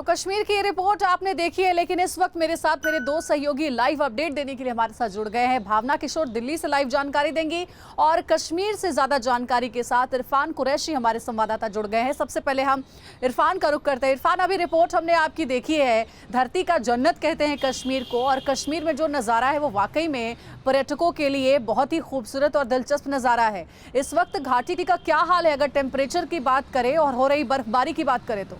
तो कश्मीर की ये रिपोर्ट आपने देखी है, लेकिन इस वक्त मेरे साथ मेरे दो सहयोगी लाइव अपडेट देने के लिए हमारे साथ जुड़ गए हैं। भावना किशोर दिल्ली से लाइव जानकारी देंगी और कश्मीर से ज्यादा जानकारी के साथ इरफान कुरैशी हमारे संवाददाता जुड़ गए हैं। सबसे पहले हम इरफान का रुख करते हैं। इरफान, अभी रिपोर्ट हमने आपकी देखी है, धरती का जन्नत कहते हैं कश्मीर को, और कश्मीर में जो नज़ारा है वो वाकई में पर्यटकों के लिए बहुत ही खूबसूरत और दिलचस्प नज़ारा है। इस वक्त घाटी का क्या हाल है, अगर टेम्परेचर की बात करें और हो रही बर्फबारी की बात करें तो?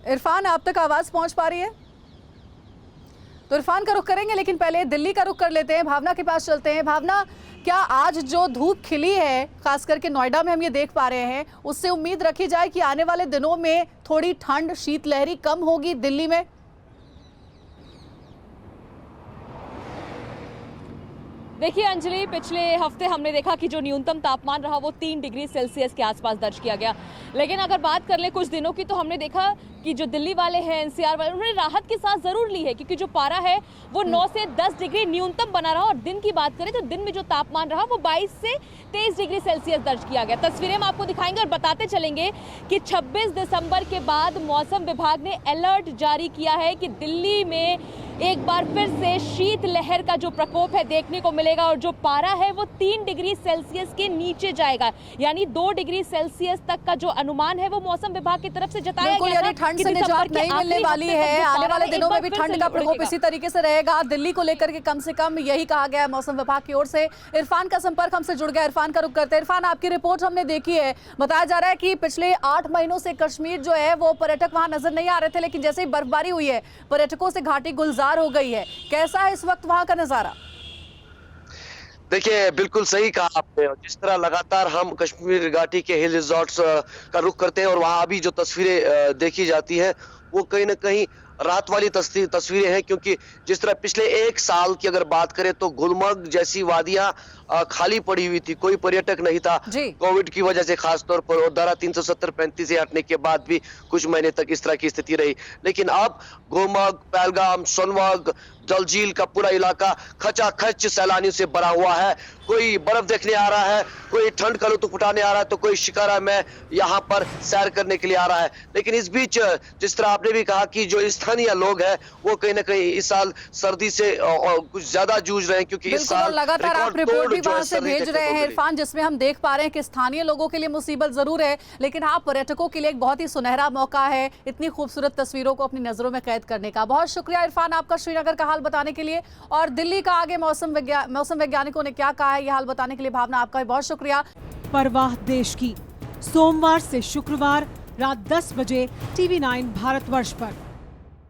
इरफान, आप तक आवाज पहुंच पा रही है? तो इरफान का रुख करेंगे, लेकिन पहले दिल्ली का रुख कर लेते हैं। भावना के पास चलते हैं। भावना, क्या आज जो धूप खिली है, खास करके नोएडा में हम ये देख पा रहे हैं, उससे उम्मीद रखी जाए कि आने वाले दिनों में थोड़ी ठंड, शीतलहरी कम होगी दिल्ली में? देखिए अंजलि, पिछले हफ्ते हमने देखा कि जो न्यूनतम तापमान रहा वो 3 डिग्री सेल्सियस के आसपास दर्ज किया गया। लेकिन अगर बात कर ले कुछ दिनों की, तो हमने देखा कि जो दिल्ली वाले हैं, एनसीआर वाले, उन्होंने राहत की सांस जरूर ली है, क्योंकि जो पारा है वो 9 से 10 डिग्री न्यूनतम बना रहा। और दिन की बात करें तो दिन में जो तापमान रहा वो 22 से 23 डिग्री सेल्सियस दर्ज किया गया। तस्वीरें हम आपको दिखाएंगे और बताते चलेंगे कि 26 दिसंबर के बाद मौसम विभाग ने अलर्ट जारी किया है कि दिल्ली में एक बार फिर से शीतलहर का जो प्रकोप है देखने को मिलेगा, और जो पारा है वो 3 डिग्री सेल्सियस के नीचे जाएगा, यानी 2 डिग्री सेल्सियस तक का जो अनुमान है वो मौसम विभाग की तरफ से जताया गया था। ठंड से निजात नहीं मिलने वाली है, आने वाले दिनों में भी ठंड का प्रकोप इसी तरीके से रहेगा। दिल्ली को लेकर के कम से कम यही कहा गया है मौसम विभाग की ओर से। इरफान का संपर्क हमसे जुड़ गया, इरफान का रुख करते हैं। इरफान, आपकी रिपोर्ट हमने देखी है, बताया जा रहा है कि पिछले 8 महीनों से कश्मीर जो है वो पर्यटक वहां नजर नहीं आ रहे थे, लेकिन जैसे ही बर्फबारी हुई है पर्यटकों से घाटी गुलजार हो गई है। कैसा है इस वक्त वहां का नजारा? देखिए, बिल्कुल सही कहा आपने। जिस तरह लगातार हम कश्मीर घाटी के हिल रिजॉर्ट्स का रुख करते हैं और वहां अभी जो तस्वीरें देखी जाती हैं वो कहीं ना कहीं रात वाली तस्वीरें हैं, क्योंकि जिस तरह पिछले 1 साल की अगर बात करें तो गुलमर्ग जैसी वादियां खाली पड़ी हुई थी, कोई पर्यटक नहीं था कोविड की वजह से खास तौर पर, और धारा 370-35 से हटने के बाद भी कुछ महीने तक इस तरह की स्थिति रही। लेकिन अब गुलमर्ग, पहलगाम, सोनमर्ग, जल झील का पूरा इलाका खचाखच सैलानियों से भरा हुआ है। कोई बर्फ देखने आ रहा है, कोई ठंड का लुत्फ उठाने आ रहा है, तो कोई शिकारा में यहाँ पर सैर करने के लिए आ रहा है। लेकिन इस बीच जिस तरह आपने भी कहा कि जो स्थानीय लोग हैं वो कहीं ना कहीं इस साल सर्दी से कुछ ज्यादा जूझ रहे हैं, क्योंकि इस साल लगातार आप रिपोर्ट भी वहां से भेज रहे हैं इरफान, जिसमें हम देख पा रहे हैं कि स्थानीय लोगों के लिए मुसीबत जरूर है, लेकिन हाँ, पर्यटकों के लिए एक बहुत ही सुनहरा मौका है इतनी खूबसूरत तस्वीरों को अपनी नजरों में कैद करने का। बहुत शुक्रिया इरफान आपका श्रीनगर का हाल बताने के लिए, और दिल्ली का आगे मौसम वैज्ञानिकों ने क्या कहा है ये हाल बताने के लिए भावना आपका भी बहुत शुक्रिया। परवाह देश की, सोमवार से शुक्रवार रात 10 बजे TV9 भारतवर्ष पर।